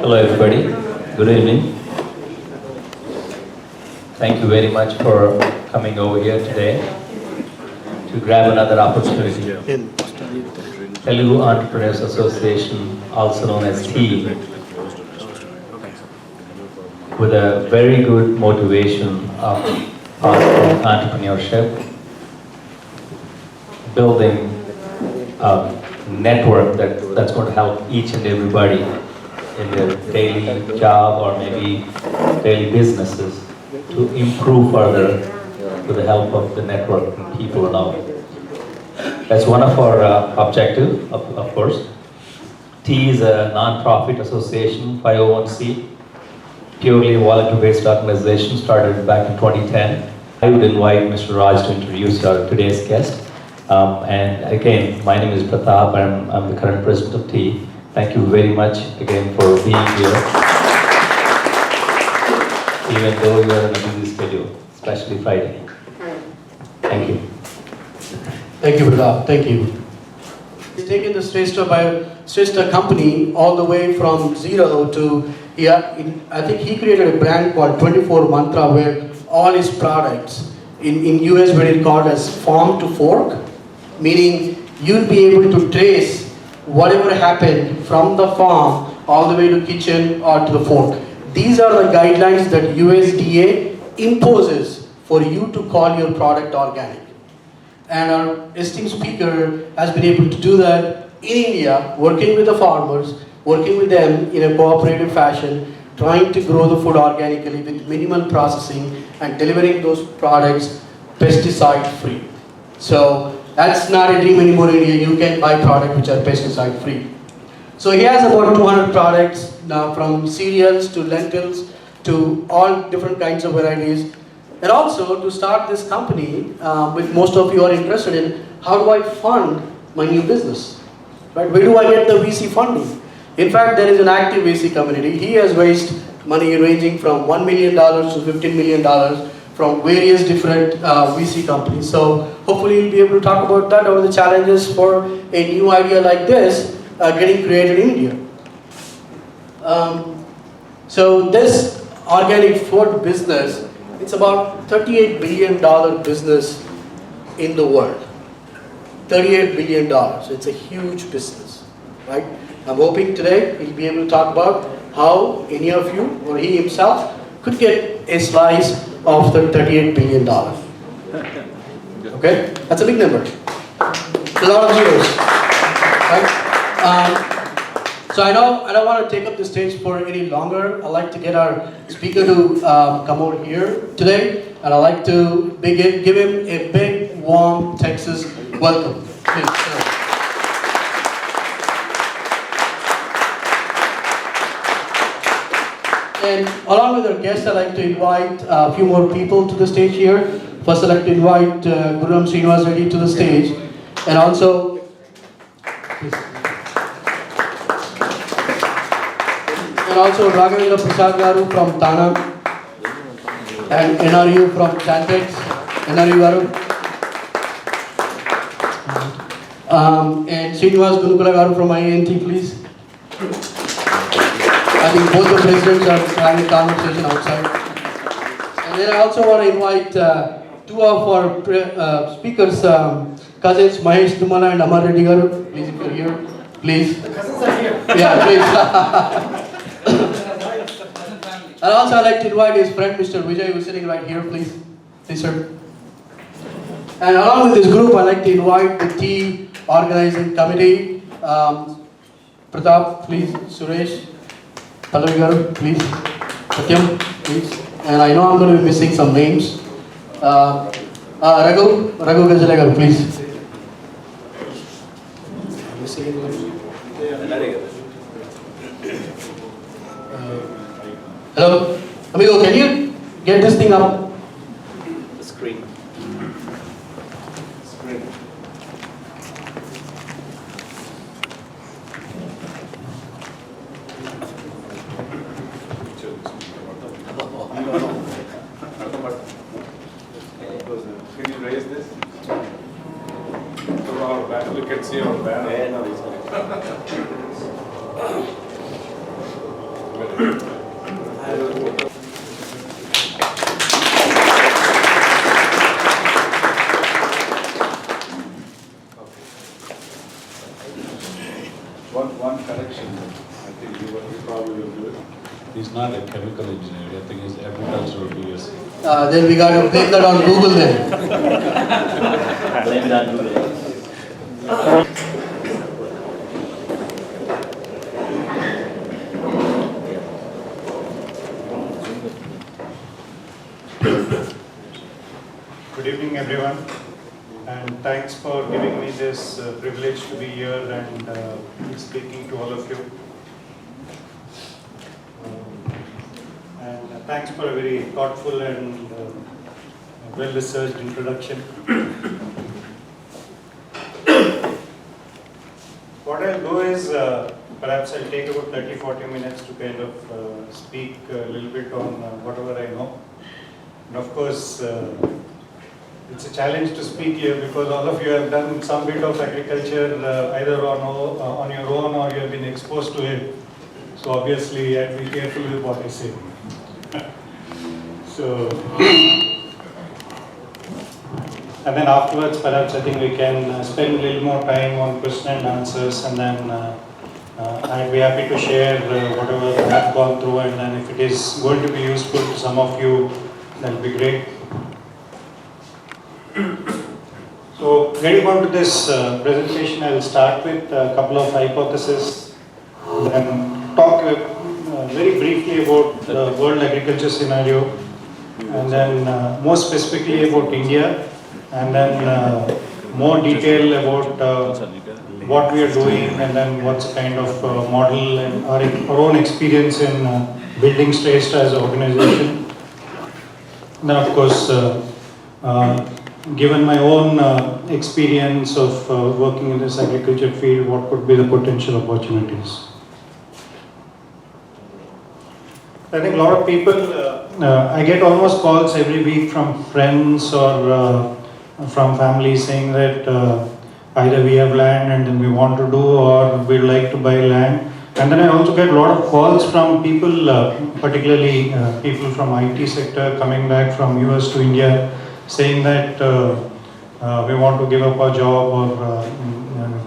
Hello everybody, good evening. Thank you very much for coming over here today to grab another opportunity. Telugu Entrepreneurs Association, also known as T, with a very good motivation of fostering entrepreneurship, building a network that's going to help each and everybody in their daily job or maybe daily businesses to improve further with the help of the network and people and all. That's one of our objectives, of course. T is a non-profit association, 501c, purely volunteer-based organization, started back in 2010. I would invite Mr. Raj to introduce our today's guest. And again, my name is Pratap, and I'm the current president of T. Thank you very much again for being here, even though you are on a busy schedule, especially Friday. Thank you. Thank you, Pratap. Thank you. He's taken the Sresta company all the way from zero to, I think he created a brand called 24 Mantra, where all his products, in US where it's called as farm to fork, meaning you'll be able to trace whatever happened from the farm all the way to kitchen or to the fork. These are the guidelines that USDA imposes for you to call your product organic. And our esteemed speaker has been able to do that in India, working with the farmers, working with them in a cooperative fashion, trying to grow the food organically with minimal processing and delivering those products pesticide free. So that's not a dream anymore in India. You can buy products which are pesticide free. So he has about 200 products now, from cereals to lentils to all different kinds of varieties. And also to start this company, which most of you are interested in, how do I fund my new business? Right? Where do I get the VC funding? In fact, there is an active VC community. He has raised money ranging from $1 million to $15 million from various different VC companies. So hopefully you'll be able to talk about that or the challenges for a new idea like this getting created in India. So this organic food business, it's about $38 billion business in the world. $38 billion, so it's a huge business, right? I'm hoping today he'll be able to talk about how any of you or he himself could get a slice of the $38 billion. Okay, that's a big number. A lot of zeros, right? So I don't want to take up the stage for any longer. I'd like to get our speaker to come over here today, and I'd like to give him a big, warm Texas welcome. Please, sir. And along with our guests, I'd like to invite a few more people to the stage here. First, I'd like to invite Guram Srinivas Reddy to the stage, and also, Rajasekhar Prasad Garu from Thana, and NRU from Chantex, NRU Garu, and Srinivas Gunukula Garu from INT, please. I think both the presidents are having a conversation outside. And then I also want to invite two of our speakers, cousins Mahesh Tumala and Amar Reddy Garu. Please, if you're here, please. The cousins are here. Yeah, please. And also I'd like to invite his friend Mr. Vijay, who's sitting right here, please. Please, sir. And along with this group, I'd like to invite the T organizing committee. Pratap, please. Suresh. Pallavi Garu, please. Satyam, please. And I know I'm going to be missing some names. Raghu Gajalagaru, please. Hello, amigo, can you get this thing up? The screen. Can you raise this? You can see our banner. One correction, I think you probably will do it. He's not a chemical engineer, I think he's agricultural BSc. Then we got to blame that on Google then. Blame it on Google. Good evening, everyone, and thanks for giving me this privilege to be here and be speaking to all of you. And thanks for a very thoughtful and well-researched introduction. What I'll do is, perhaps I'll take about 30-40 minutes to kind of speak a little bit on whatever I know. And of course, it's a challenge to speak here because all of you have done some bit of agriculture either on your own or you have been exposed to it. So obviously, I have to be careful with what I say. So, and then afterwards, perhaps I think we can spend a little more time on question and answers, and then I'd be happy to share whatever I have gone through, and then if it is going to be useful to some of you, that will be great. So, getting on to this presentation, I will start with a couple of hypotheses, then talk very briefly about the world agriculture scenario, and then more specifically about India, and then more detail about what we are doing, and then what's kind of model and our own experience in building Sresta as an organization. Then of course, given my own experience of working in this agriculture field, what could be the potential opportunities? I think a lot of people, I get almost calls every week from friends or from family saying that either we have land and then we want to do, or we'd like to buy land. And then I also get a lot of calls from people, particularly people from IT sector coming back from US to India, saying that we want to give up our job or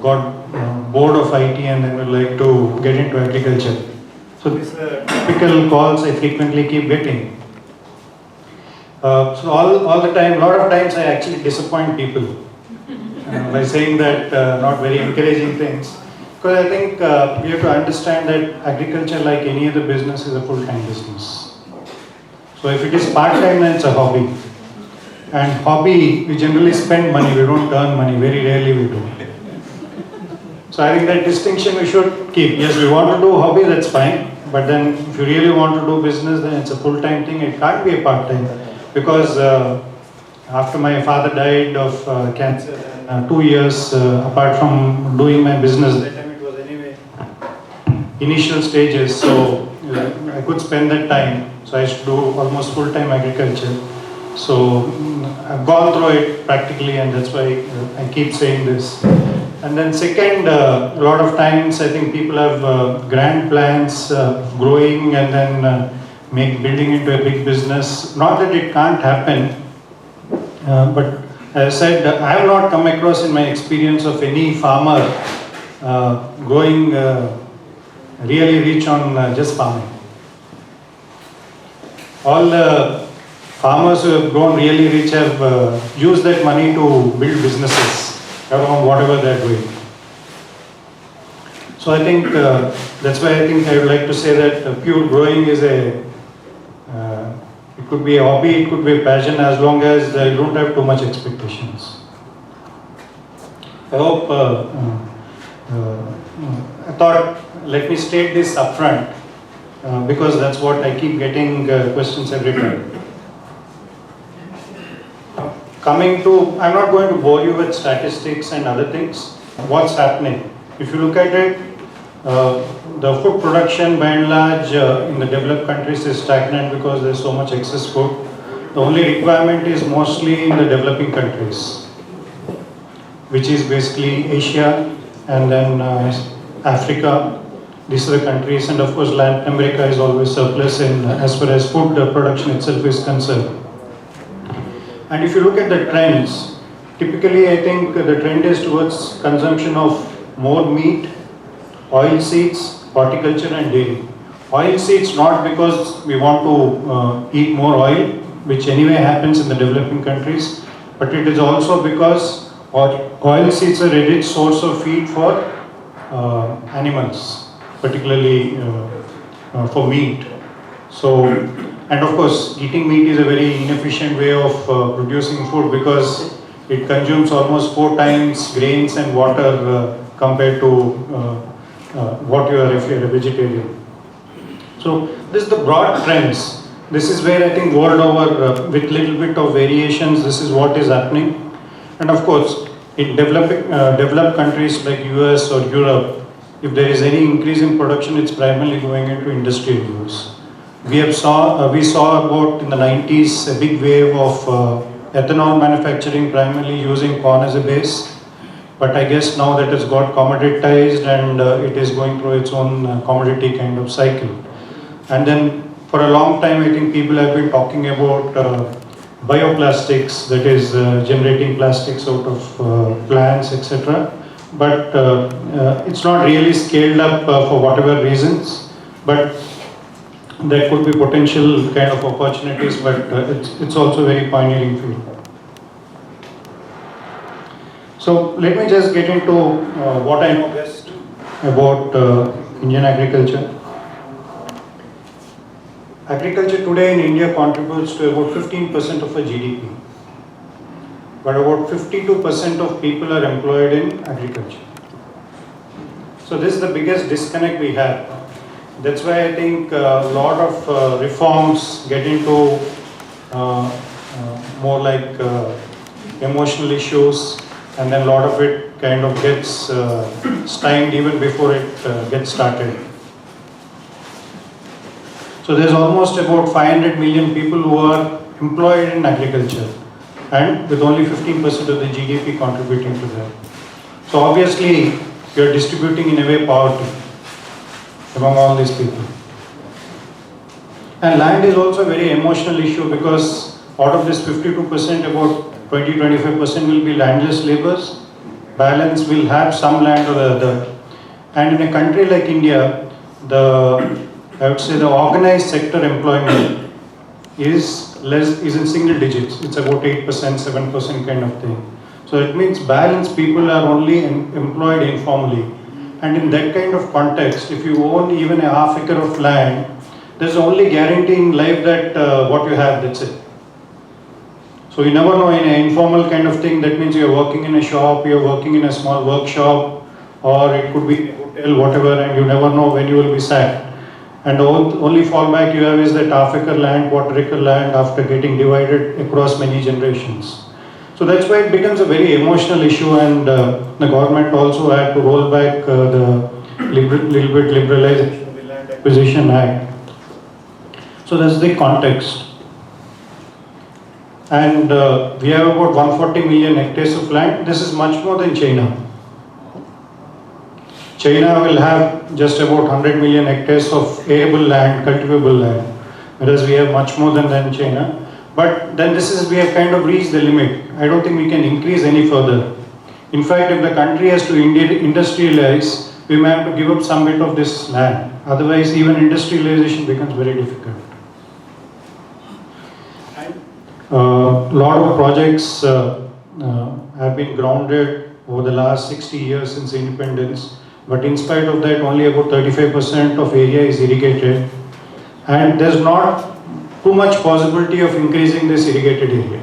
got bored of IT and then would like to get into agriculture. So these are typical calls I frequently keep getting. So all the time, a lot of times I actually disappoint people by saying that not very encouraging things. Because I think we have to understand that agriculture, like any other business, is a full-time business. So if it is part-time, then it's a hobby. And hobby, we generally spend money, we don't earn money, very rarely we do. So I think that distinction we should keep. Yes, we want to do hobby, that's fine. But then if you really want to do business, then it's a full-time thing, it can't be a part-time. Because after my father died of cancer, 2 years apart from doing my business, that time it was anyway initial stages, so I could spend that time. So I used to do almost full-time agriculture. So I've gone through it practically, and that's why I keep saying this. And then second, a lot of times I think people have grand plans growing and then building into a big business. Not that it can't happen, but as I said, I have not come across in my experience of any farmer growing really rich on just farming. All the farmers who have grown really rich have used that money to build businesses around whatever they are doing. So I think that's why I think I would like to say that pure growing is it could be a hobby, it could be a passion, as long as you don't have too much expectations. I hope, I thought, let me state this upfront, because that's what I keep getting questions every time. Coming to, I'm not going to bore you with statistics and other things. What's happening? If you look at it, the food production by and large in the developed countries is stagnant because there's so much excess food. The only requirement is mostly in the developing countries, which is basically Asia and then Africa these are the countries, and of course Latin America is always surplus in as far as food production itself is concerned. And if you look at the trends, typically I think the trend is towards consumption of more meat, oilseeds, horticulture and dairy. Oilseeds not because we want to eat more oil, which anyway happens in the developing countries, but it is also because oilseeds are a rich source of feed for animals, particularly for meat. So, and of course, eating meat is a very inefficient way of producing food because it consumes almost 4 times grains and water compared to what you are if you are a vegetarian. So, this is the broad trends. This is where I think world over, with little bit of variations, this is what is happening. And of course, in developed countries like US or Europe, if there is any increase in production, it's primarily going into industrial use. We saw about in the 90s a big wave of ethanol manufacturing, primarily using corn as a base. But I guess now that it's got commoditized and it is going through its own commodity kind of cycle. And then for a long time, I think people have been talking about bioplastics, that is generating plastics out of plants, etc. But it's not really scaled up for whatever reasons. But there could be potential kind of opportunities, but it's also a very pioneering field. So let me just get into what I know best about Indian agriculture. Agriculture today in India contributes to about 15% of our GDP, but about 52% of people are employed in agriculture. So this is the biggest disconnect we have. That's why I think a lot of reforms get into more like emotional issues, and then a lot of it kind of gets stymied even before it gets started. So there's almost about 500 million people who are employed in agriculture, and with only 15% of the GDP contributing to that. So obviously, you're distributing in a way poverty among all these people. And land is also a very emotional issue because out of this 52%, about 20-25% will be landless laborers. Balance will have some land or the other. And in a country like India, I would say the organized sector employment is in single digits. It's about 8%, 7% kind of thing. So it means balanced people are only employed informally. And in that kind of context, if you own even a half acre of land, there's the only guarantee in life that what you have, that's it. So you never know, in an informal kind of thing, that means you're working in a shop, you're working in a small workshop, or it could be a hotel, whatever, and you never know when you will be sacked. And the only fallback you have is that half acre land, quarter acre land after getting divided across many generations. So that's why it becomes a very emotional issue, and the government also had to roll back the little bit liberalization of the Land Acquisition Act. So that's the context. And we have about 140 million hectares of land. This is much more than China. China will have just about 100 million hectares of arable land, cultivable land, whereas we have much more than China. But then we have kind of reached the limit. I don't think we can increase any further. In fact, if the country has to industrialize, we may have to give up some bit of this land. Otherwise, even industrialization becomes very difficult. A lot of projects have been grounded over the last 60 years since independence. But in spite of that, only about 35% of area is irrigated. And there's not too much possibility of increasing this irrigated area.